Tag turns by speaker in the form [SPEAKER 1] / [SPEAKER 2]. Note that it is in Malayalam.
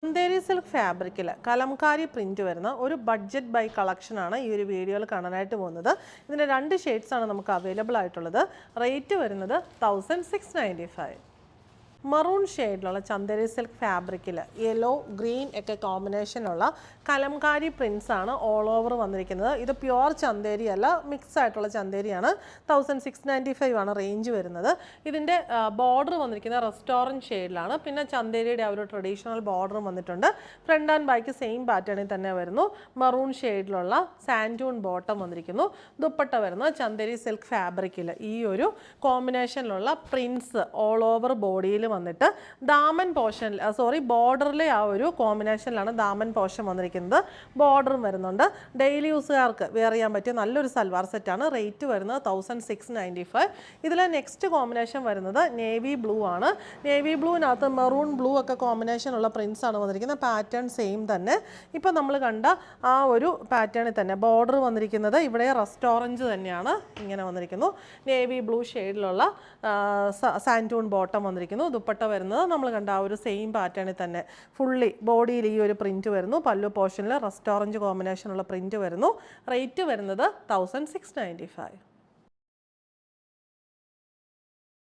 [SPEAKER 1] ചന്തേരി സിൽക്ക് ഫാബ്രിക്കിൽ കലംകാരി പ്രിന്റ് വരുന്ന ഒരു ബഡ്ജറ്റ് ബൈ കളക്ഷനാണ് ഈ ഒരു വീഡിയോയിൽ കാണാനായിട്ട് പോകുന്നത്. ഇതിൻ്റെ 2 ഷെയ്ഡ്സാണ് നമുക്ക് അവൈലബിൾ ആയിട്ടുള്ളത്. റേറ്റ് വരുന്നത് 1695. മറൂൺ ഷെയ്ഡിലുള്ള ചന്തേരി സിൽക്ക് ഫാബ്രിക്കിൽ യെല്ലോ ഗ്രീൻ ഒക്കെ കോമ്പിനേഷനുള്ള കലംകാരി പ്രിൻസ് ആണ് ഓൾ ഓവർ വന്നിരിക്കുന്നത്. ഇത് പ്യുവർ ചന്തേരി അല്ല, മിക്സ് ആയിട്ടുള്ള ചന്തേരിയാണ്. 1695 ആണ് റേഞ്ച് വരുന്നത്. ഇതിൻ്റെ ബോർഡർ വന്നിരിക്കുന്നത് റെസ്റ്റോറൻറ്റ് ഷെയ്ഡിലാണ്. പിന്നെ ചന്തേരിയുടെ ആ ഒരു ട്രഡീഷണൽ ബോർഡറും വന്നിട്ടുണ്ട്. ഫ്രണ്ട് ആൻഡ് ബാക്ക് സെയിം പാറ്റേണിൽ തന്നെ വരുന്നു. മറൂൺ ഷെയ്ഡിലുള്ള സാൻഡൂൺ ബോട്ടം വന്നിരിക്കുന്നു. ദുപ്പട്ട വരുന്നത് ചന്തേരി സിൽക്ക് ഫാബ്രിക്കിൽ ഈ ഒരു കോമ്പിനേഷനിലുള്ള പ്രിൻസ് ഓൾ ഓവർ ബോഡിയിൽ വന്നിട്ട് ദാമൻ പോർഷനിൽ ബോർഡറിലെ ആ ഒരു കോമ്പിനേഷനിലാണ് ദാമൻ പോർഷൻ വന്നിരിക്കുന്നത്. ബോർഡറും വരുന്നുണ്ട്. ഡെയിലി യൂസുകാർക്ക് വെയർ ചെയ്യാൻ പറ്റിയ നല്ലൊരു സൽവാർ സെറ്റാണ്. റേറ്റ് വരുന്നത് 1695. ഇതിലെ നെക്സ്റ്റ് കോമ്പിനേഷൻ വരുന്നത് നേവി ബ്ലൂ ആണ്. നേവി ബ്ലൂവിനകത്ത് മെറൂൺ ബ്ലൂ ഒക്കെ കോമ്പിനേഷനുള്ള പ്രിൻസ് ആണ് വന്നിരിക്കുന്നത്. പാറ്റേൺ സെയിം തന്നെ. ഇപ്പം നമ്മൾ കണ്ട ആ ഒരു പാറ്റേണിൽ തന്നെ ബോർഡർ വന്നിരിക്കുന്നത് ഇവിടെ റെസ്റ്റോറൻറ്റ് തന്നെയാണ്. ഇങ്ങനെ വന്നിരിക്കുന്നു. നേവി ബ്ലൂ ഷെയ്ഡിലുള്ള സാൻഡൂൺ ബോട്ടം വന്നിരിക്കുന്നു. ദുപ്പട്ട വരുന്നത് നമ്മൾ കണ്ട ആ ഒരു സെയിം പാറ്റേണിൽ തന്നെ ഫുള്ളി ബോഡിയിൽ ഈ ഒരു പ്രിന്റ് വരുന്നു. പല്ലു പോർഷനിൽ റെസ്റ്റോറൻറ്റ് കോമ്പിനേഷനുള്ള പ്രിന്റ് വരുന്നു. റേറ്റ് വരുന്നത് 1695.